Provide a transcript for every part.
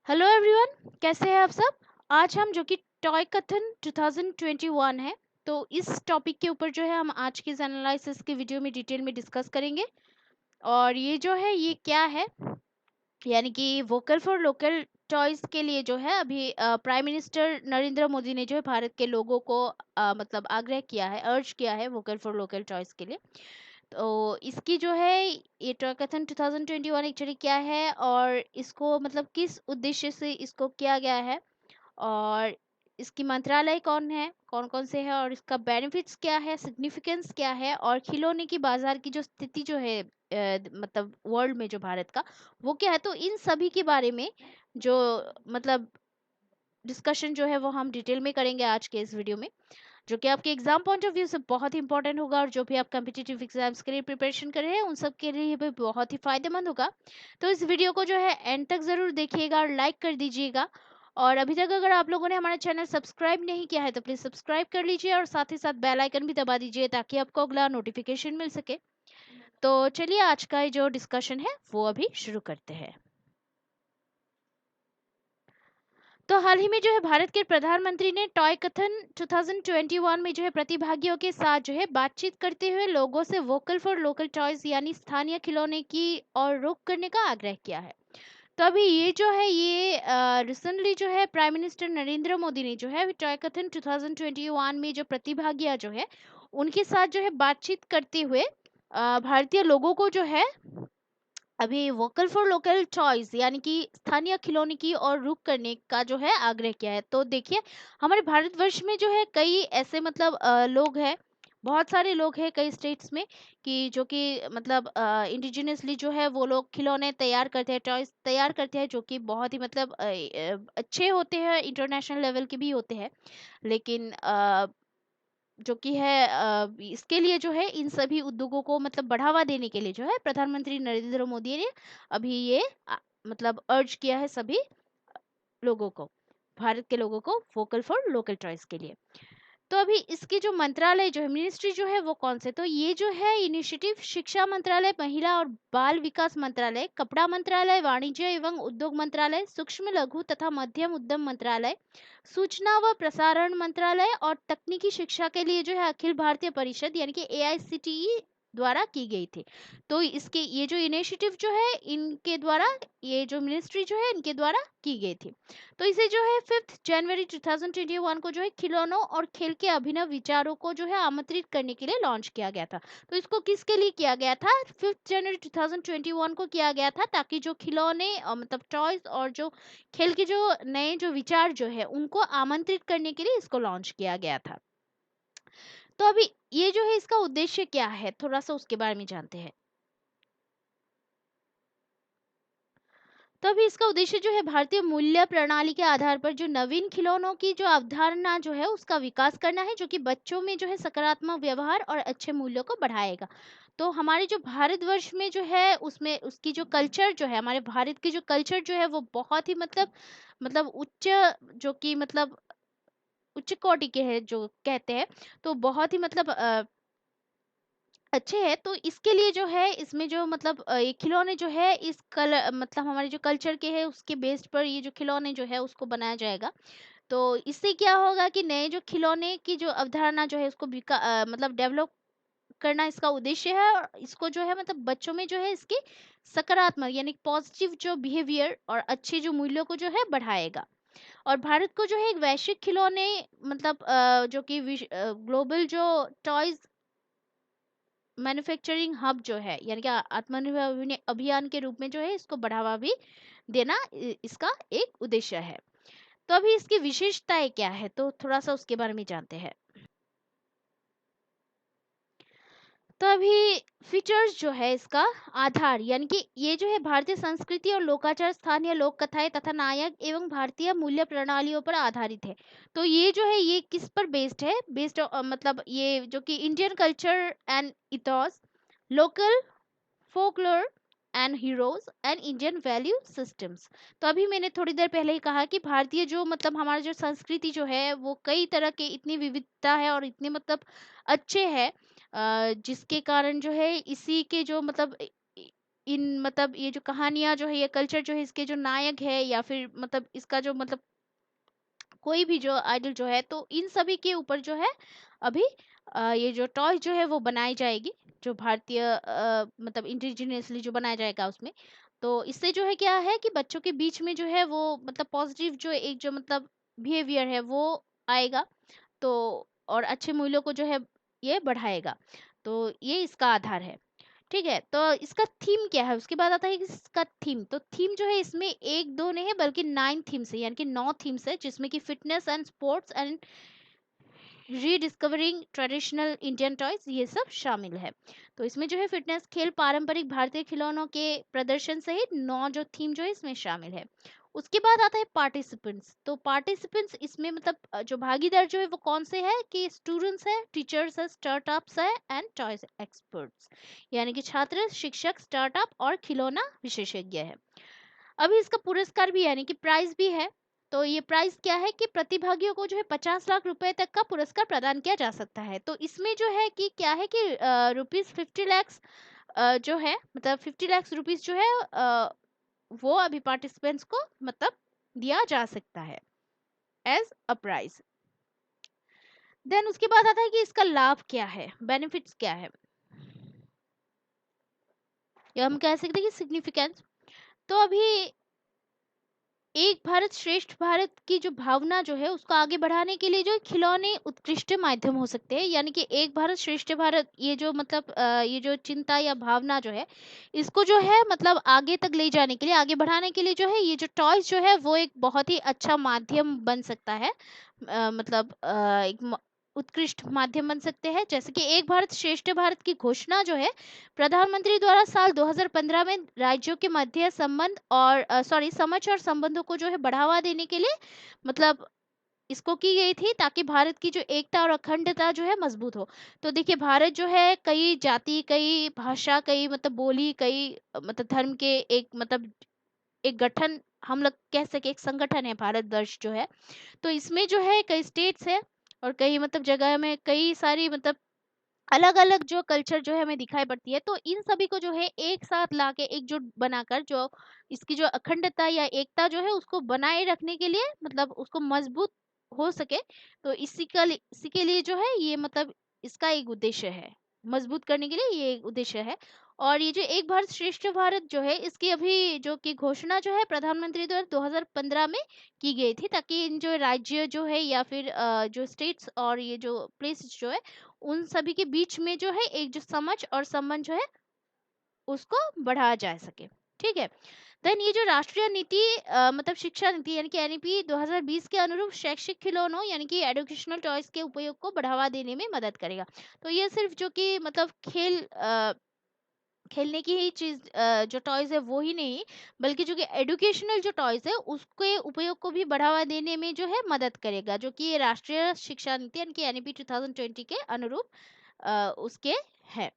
Hello everyone, कैसे हैं आप सब। आज हम जो कि टॉय कथन 2021 है, तो इस टॉपिक के ऊपर जो है हम आज के इस एनालिसिस के वीडियो में डिटेल में डिस्कस करेंगे। और ये जो है ये क्या है, यानी कि वोकल फॉर लोकल टॉयज के लिए जो है अभी प्राइम मिनिस्टर नरेंद्र मोदी ने जो है भारत के लोगों को मतलब आग्रह किया है, अर्ज किया है वोकल फॉर लोकल टॉयज के लिए। तो इसकी जो है ये टॉयकथन 2021 एक्चुअली क्या है और इसको मतलब किस उद्देश्य से इसको किया गया है, और इसकी मंत्रालय कौन है, कौन कौन से हैं, और इसका बेनिफिट्स क्या है, सिग्निफिकेंस क्या है, और खिलौने की बाजार की जो स्थिति जो है मतलब वर्ल्ड में जो भारत का वो क्या है, तो इन सभी के बारे में जो मतलब डिस्कशन जो है वो हम डिटेल में करेंगे आज के इस वीडियो में, जो कि आपके एग्जाम पॉइंट ऑफ व्यू से बहुत ही इंपॉर्टेंट होगा, और जो भी आप कम्पिटिटिव एग्जाम्स के लिए प्रिपरेशन कर रहे हैं उन सब के लिए भी बहुत ही फायदेमंद होगा। तो इस वीडियो को जो है एंड तक जरूर देखिएगा और लाइक कर दीजिएगा। और अभी तक अगर आप लोगों ने हमारा चैनल सब्सक्राइब नहीं किया है तो प्लीज सब्सक्राइब कर लीजिए, और साथ ही साथ बेल आइकन भी दबा दीजिए ताकि आपको अगला नोटिफिकेशन मिल सके। तो चलिए आज का ये जो डिस्कशन है वो अभी शुरू करते हैं। तो हाल ही में जो है भारत के प्रधानमंत्री ने टॉय कथन 2021 में जो है प्रतिभागियों के साथ जो है बातचीत करते हुए लोगों से वोकल फॉर लोकल टॉयज यानी स्थानीय खिलौने की और रुख करने का आग्रह किया है। तो अभी ये जो है ये रिसेंटली जो है प्राइम मिनिस्टर नरेंद्र मोदी ने जो है टॉय कथन 2021 में जो प्रतिभागियां जो है उनके साथ जो है बातचीत करते हुए भारतीय लोगों को जो है अभी वोकल फॉर लोकल चॉइस यानी कि स्थानीय खिलौने की और रुख करने का जो है आग्रह किया है। तो देखिए हमारे भारतवर्ष में जो है कई ऐसे मतलब लोग हैं, बहुत सारे लोग हैं कई स्टेट्स में कि जो कि मतलब इंडिजिनियसली जो है वो लोग खिलौने तैयार करते हैं, टॉयज तैयार करते हैं, जो कि बहुत ही मतलब अच्छे होते हैं, इंटरनेशनल लेवल के भी होते हैं। लेकिन जो कि है इसके लिए जो है इन सभी उद्योगों को मतलब बढ़ावा देने के लिए जो है प्रधानमंत्री नरेंद्र मोदी ने अभी ये मतलब अर्ज किया है सभी लोगों को, भारत के लोगों को वोकल फॉर लोकल चॉइस के लिए। तो अभी इसकी जो मंत्रालय जो है मिनिस्ट्री जो है वो कौन से, तो ये जो है इनिशिएटिव शिक्षा मंत्रालय, महिला और बाल विकास मंत्रालय, कपड़ा मंत्रालय, वाणिज्य एवं उद्योग मंत्रालय, सूक्ष्म लघु तथा मध्यम उद्यम मंत्रालय, सूचना व प्रसारण मंत्रालय और तकनीकी शिक्षा के लिए जो है अखिल भारतीय परिषद यानी कि एआईसीटीई द्वारा की गई थी। तो इसके ये जो इनिशिएटिव जो है इनके द्वारा, ये जो मिनिस्ट्री जो है इनके द्वारा की गई थी। तो इसे जो है 5 जनवरी 2021 को जो है खिलौनों और खेल के अभिनव विचारों को जो है आमंत्रित करने के लिए लॉन्च किया गया था। तो इसको किसके लिए किया गया था, 5 जनवरी 2021 को किया गया था, ताकि जो खिलौने मतलब टॉयज और जो खेल के जो नए जो विचार जो है उनको आमंत्रित करने के लिए इसको लॉन्च किया गया था। तो अभी ये जो है इसका उद्देश्य क्या है, थोड़ा सा उसके बारे में जानते हैं। तो अभी इसका उद्देश्य जो है भारतीय मूल्य प्रणाली के आधार पर जो नवीन खिलौनों की जो अवधारणा जो है उसका विकास करना है, जो कि बच्चों में जो है सकारात्मक व्यवहार और अच्छे मूल्यों को बढ़ाएगा। तो हमारे जो भारतवर्ष में जो है उसमें उसकी जो कल्चर जो है, हमारे भारत की जो कल्चर जो है वो बहुत ही मतलब उच्च, जो कि मतलब उच्च कोटि के है जो कहते हैं, तो बहुत ही मतलब अच्छे हैं। तो इसके लिए जो है इसमें जो मतलब ये खिलौने जो है इस कल मतलब हमारे जो कल्चर के है उसके बेस्ड पर ये जो खिलौने जो है उसको बनाया जाएगा। तो इससे क्या होगा कि नए जो खिलौने की जो अवधारणा जो है उसको मतलब डेवलप करना इसका उद्देश्य है, और इसको जो है मतलब बच्चों में जो है इसकी सकारात्मक यानी पॉजिटिव जो बिहेवियर और अच्छे जो मूल्यों को जो है बढ़ाएगा। और भारत को जो है एक वैश्विक खिलौने मतलब जो कि ग्लोबल जो टॉयज मैन्युफैक्चरिंग हब जो है यानी कि आत्मनिर्भर अभियान के रूप में जो है इसको बढ़ावा भी देना इसका एक उद्देश्य है। तो अभी इसकी विशेषताएं क्या है, तो थोड़ा सा उसके बारे में जानते हैं। तो अभी फीचर्स जो है इसका आधार यानी कि ये जो है भारतीय संस्कृति और लोकाचार, स्थानीय लोक कथाएं तथा नायक एवं भारतीय मूल्य प्रणालियों पर आधारित है। तो ये जो है ये किस पर बेस्ड है, बेस्ड मतलब ये जो कि Indian culture and ethos, local folklore and heroes and Indian value systems. तो अभी मैंने थोड़ी देर पहले ही कहा कि भारतीय जो मतलब हमारा जो संस्कृति जो है वो कई तरह के इतनी विविधता है और इतने मतलब अच्छे हैं, जिसके कारण जो है इसी के जो मतलब इन मतलब ये जो कहानियाँ जो है, ये कल्चर जो है, इसके जो नायक है या फिर मतलब इसका जो मतलब कोई भी जो आइडल जो है, तो इन सभी के ऊपर जो है अभी ये जो टॉय जो है वो बनाई जाएगी, जो भारतीय मतलब इंडिजिनियसली जो बनाया जाएगा उसमें। तो इससे जो है क्या है कि बच्चों के बीच में जो है वो मतलब पॉजिटिव जो एक जो मतलब बिहेवियर है वो आएगा। तो और अच्छे मूल्यों को जो है ये बढ़ाएगा। तो ये इसका आधार है। ठीक है, तो इसका थीम क्या है, उसके बाद आता है कि इसका थीम। तो थीम जो है इसमें एक दो नहीं है बल्कि 9 थीम्स है, यानी कि 9 थीम्स है, जिसमें कि fitness and sports and rediscovering traditional Indian toys ये सब शामिल है। तो इसमें जो है फिटनेस, खेल, पारंपरिक भारतीय खिलौनों के प्रदर्शन सहित 9 जो थीम जो है इसमें शामिल है। उसके बाद आता है पार्टिसिपेंट्स। तो पार्टिसिपेंट्स इसमें मतलब जो भागीदार जो है वो कौन से है कि स्टूडेंट्स है, टीचर्स है, स्टार्टअप्स है एंड टॉयज एक्सपर्ट्स, यानी कि छात्र, शिक्षक, स्टार्टअप और खिलौना विशेषज्ञ है। अभी इसका पुरस्कार भी यानी कि प्राइज भी है। तो ये प्राइज क्या है कि प्रतिभागियों को जो है 50 लाख रुपए तक का पुरस्कार प्रदान किया जा सकता है। तो इसमें जो है कि क्या है कि ₹50 लाख जो है मतलब 50 लाख रुपीज जो है वो अभी पार्टिसिपेंट्स को मतलब दिया जा सकता है एज अ प्राइज। देन उसके बाद आता है कि इसका लाभ क्या है, बेनिफिट्स क्या है, या हम कह सकते हैं कि सिग्निफिकेंस। तो अभी एक भारत श्रेष्ठ भारत की जो भावना जो है उसको आगे बढ़ाने के लिए जो खिलौने उत्कृष्ट माध्यम हो सकते हैं, यानी कि एक भारत श्रेष्ठ भारत ये जो मतलब ये जो चिंता या भावना जो है इसको जो है मतलब आगे तक ले जाने के लिए, आगे बढ़ाने के लिए जो है ये जो टॉयज जो है वो एक बहुत ही अच्छा माध्यम बन सकता है। मतलब एक उत्कृष्ट माध्यम बन सकते हैं। जैसे कि एक भारत श्रेष्ठ भारत की घोषणा जो है प्रधानमंत्री द्वारा साल 2015 में राज्यों के मध्य संबंध और समझ और संबंधों को जो है बढ़ावा देने के लिए मतलब इसको की गई थी, ताकि भारत की जो एकता और अखंडता जो है मजबूत हो। तो देखिए भारत जो है कई जाति, कई भाषा, कई मतलब बोली, कई मतलब धर्म के एक मतलब एक गठन, हम लोग कह सके एक संगठन है भारत वर्ष जो है। तो इसमें जो है कई स्टेट्स है और कई मतलब जगह में कई सारी मतलब अलग अलग जो कल्चर जो है हमें दिखाई पड़ती है। तो इन सभी को जो है एक साथ लाके एकजुट बनाकर जो इसकी जो अखंडता या एकता जो है उसको बनाए रखने के लिए मतलब उसको मजबूत हो सके, तो इसी के लिए जो है ये मतलब इसका एक उद्देश्य है, मजबूत करने के लिए ये एक उद्देश्य है। और ये जो एक भारत श्रेष्ठ भारत जो है इसकी अभी जो कि घोषणा जो है प्रधानमंत्री द्वारा 2015 में की गई थी, ताकि इन जो राज्य जो है या फिर जो स्टेट्स और ये जो प्लेस जो है उन सभी के बीच में जो है एक जो समझ और संबंध जो है उसको बढ़ाया जा सके। ठीक है। देन ये जो राष्ट्रीय नीति मतलब शिक्षा नीति यानी कि एनईपी 2020 के अनुरूप शैक्षिक खिलौनों यानी कि एजुकेशनल टॉयज के उपयोग को बढ़ावा देने में मदद करेगा। तो ये सिर्फ जो कि मतलब खेलने की ही चीज जो टॉयज है वो ही नहीं, बल्कि जो कि एजुकेशनल जो टॉयज है उसके उपयोग को भी बढ़ावा देने में जो है मदद करेगा, जो कि ये राष्ट्रीय शिक्षा नीति यानी कि एनईपी 2020 के अनुरूप उसके है।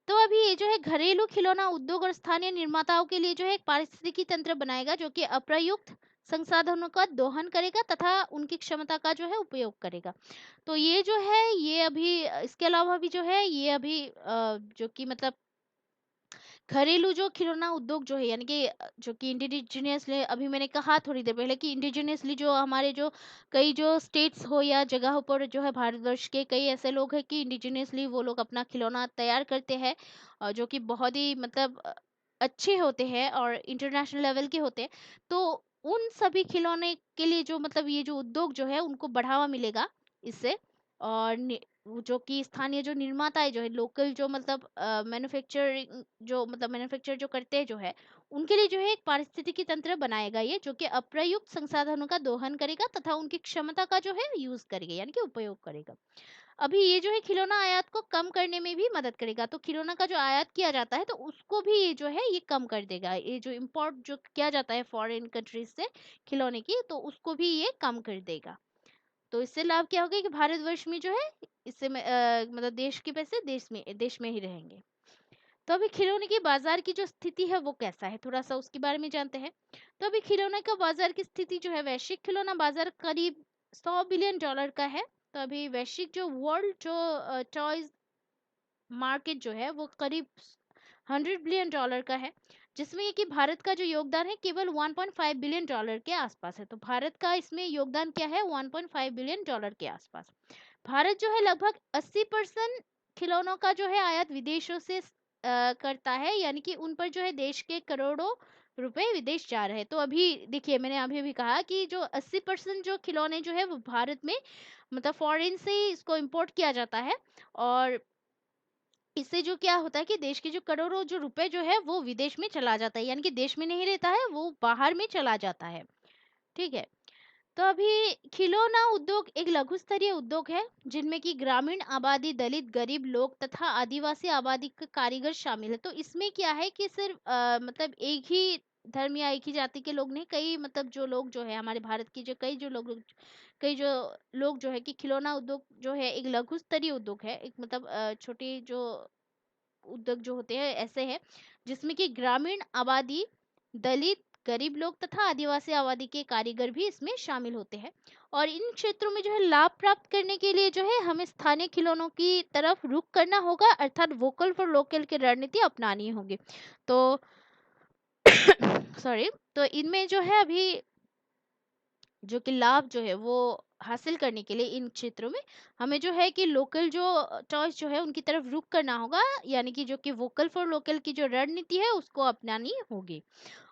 तो अभी ये जो है घरेलू खिलौना उद्योग और स्थानीय निर्माताओं के लिए जो है एक पारिस्थितिकी तंत्र बनाएगा, जो कि अप्रयुक्त संसाधनों का दोहन करेगा तथा उनकी क्षमता का जो है उपयोग करेगा। तो ये जो है ये अभी इसके अलावा भी जो है ये अभी जो कि मतलब घरेलू जो खिलौना उद्योग जो है यानी कि जो कि इंडिजिनियसली अभी मैंने कहा थोड़ी देर पहले कि इंडिजिनियसली जो हमारे जो कई जो स्टेट्स हो या जगहों पर जो है भारतवर्ष के कई ऐसे लोग हैं कि इंडिजिनियसली वो लोग अपना खिलौना तैयार करते हैं, जो कि बहुत ही मतलब अच्छे होते हैं और इंटरनेशनल लेवल के होते हैं। तो उन सभी खिलौने के लिए जो मतलब ये जो उद्योग जो है उनको बढ़ावा मिलेगा इससे। और वो जो कि स्थानीय जो निर्माता है जो है लोकल जो मतलब मैन्युफैक्चरिंग जो मतलब मैन्युफैक्चर जो करते हैं जो है उनके लिए जो है एक पारिस्थितिकी तंत्र बनाएगा ये, जो कि अप्रयुक्त संसाधनों का दोहन करेगा तथा उनकी क्षमता का जो है यूज करेगा यानी कि उपयोग करेगा। अभी ये जो है खिलौना आयात को कम करने में भी मदद करेगा। तो खिलौना का जो आयात किया जाता है तो उसको भी ये जो है ये कम कर देगा, ये जो इम्पोर्ट जो किया जाता है फॉरेन कंट्रीज से खिलौने की तो उसको भी ये कम कर देगा। तो इससे लाभ क्या होगा कि भारतवर्ष में जो है इससे मतलब देश के पैसे देश में ही रहेंगे। तो अभी खिलौने की बाजार की जो स्थिति है वो कैसा है, थोड़ा सा उसके बारे में जानते हैं। तो अभी खिलौने का बाजार की स्थिति जो है वैश्विक खिलौना बाजार करीब $100 बिलियन का है। तो अभी वैश्विक जो वर्ल्ड जो टॉयज मार्केट जो है वो करीब $100 बिलियन का है, जिसमें कि भारत का जो योगदान है केवल $1.5 बिलियन के आसपास है। तो भारत का इसमें योगदान क्या है, $1.5 बिलियन के आसपास। भारत जो है लगभग 80% खिलौनों का जो है आयात विदेशों से करता है, यानी कि उन पर जो है देश के करोड़ों रुपए विदेश जा रहे हैं। तो अभी देखिए, मैंने अभी अभी कहा कि जो 80% जो खिलौने जो है वो भारत में मतलब फॉरेन से ही इसको इंपोर्ट किया जाता है, और इससे जो क्या होता है कि देश के जो करोड़ों जो रुपए जो है वो विदेश में चला जाता है, यानी कि देश में नहीं रहता है, वो बाहर में चला जाता है। ठीक है। तो अभी खिलौना उद्योग एक लघु स्तरीय उद्योग है, जिनमें कि ग्रामीण आबादी, दलित, गरीब लोग तथा आदिवासी आबादी के कारीगर शामिल है। तो इसमें क्या है कि सिर्फ मतलब एक ही धर्म या एक ही जाति के लोग नहीं, कई मतलब जो लोग जो है हमारे भारत की जो कई जो लोग जो है कि खिलौना उद्योग जो है एक लघु स्तरीय उद्योग है, एक मतलब छोटी जो उद्योग जो होते हैं ऐसे हैं, जिसमें कि ग्रामीण आबादी, दलित, गरीब लोग तथा आदिवासी आबादी के कारीगर भी इसमें शामिल होते हैं। और इन क्षेत्रों में जो है लाभ प्राप्त करने के लिए जो है हमें स्थानीय खिलौनों की तरफ रुख करना होगा, अर्थात वोकल फॉर लोकल की रणनीति अपनानी होगी। तो सॉरी, तो इनमें जो है अभी जो कि लाभ जो है वो हासिल करने के लिए इन क्षेत्रों में हमें जो है कि लोकल जो चॉइस जो है उनकी तरफ रुख करना होगा, यानी कि जो कि वोकल फॉर लोकल की जो रणनीति है उसको अपनानी होगी।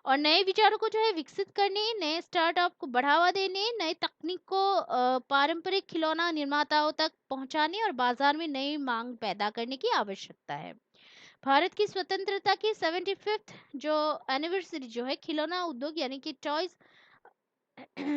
और नए विचारों को जो है विकसित करने, नए स्टार्टअप को बढ़ावा देने, नए तकनीक को पारंपरिक खिलौना निर्माताओं तक पहुंचाने और बाजार में नई मांग पैदा करने की आवश्यकता है। भारत की स्वतंत्रता की 75th जो एनिवर्सरी जो है खिलौना उद्योग यानी कि टॉयज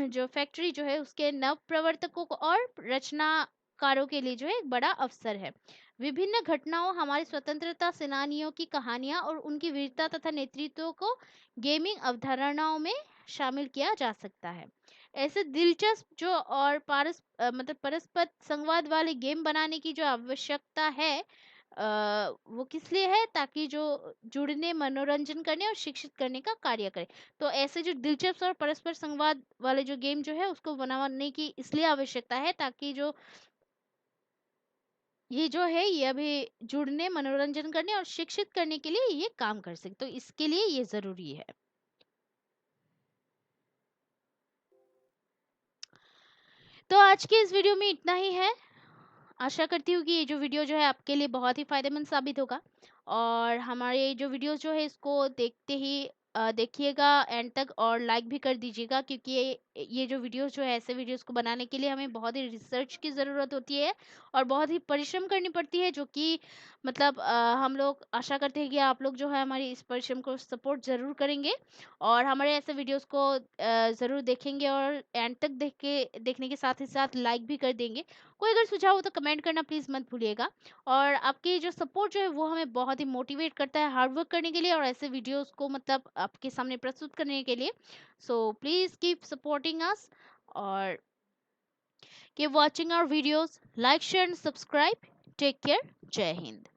जो फैक्ट्री जो है उसके नव प्रवर्तकों को और रचनाकारों के लिए जो है एक बड़ा अवसर है। विभिन्न घटनाओं, हमारे स्वतंत्रता सेनानियों की कहानियां और उनकी वीरता तथा नेतृत्व को गेमिंग अवधारणाओं में शामिल किया जा सकता है। ऐसे दिलचस्प जो और मतलब परस्पर संवाद वाले गेम बनाने की जो आवश्यकता है, वो किस लिए है, ताकि जो जुड़ने, मनोरंजन करने और शिक्षित करने का कार्य करे। तो ऐसे जो दिलचस्प और परस्पर संवाद वाले जो गेम जो है उसको बनाने की इसलिए आवश्यकता है, ताकि जो ये जो है ये अभी जुड़ने, मनोरंजन करने और शिक्षित करने के लिए ये काम कर सके, तो इसके लिए ये जरूरी है। तो आज के इस वीडियो में इतना ही है। आशा करती हूँ कि ये जो वीडियो जो है आपके लिए बहुत ही फायदेमंद साबित होगा, और हमारे जो वीडियोस जो है इसको देखते ही देखिएगा एंड तक, और लाइक भी कर दीजिएगा, क्योंकि ये जो वीडियोस जो है ऐसे वीडियोस को बनाने के लिए हमें बहुत ही रिसर्च की ज़रूरत होती है और बहुत ही परिश्रम करनी पड़ती है, जो कि मतलब हम लोग आशा करते हैं कि आप लोग जो है हमारी इस परिश्रम को सपोर्ट ज़रूर करेंगे, और हमारे ऐसे वीडियोस को ज़रूर देखेंगे, और एंड तक देखने के साथ ही साथ लाइक भी कर देंगे। कोई अगर सुझाव हो तो कमेंट करना प्लीज़ मत भूलिएगा, और आपकी जो सपोर्ट जो है वो हमें बहुत ही मोटिवेट करता है हार्ड वर्क करने के लिए और ऐसे वीडियोस को मतलब आपके सामने प्रस्तुत करने के लिए। So please keep supporting us, और keep watching our videos, like share and subscribe. Take care. जय हिंद।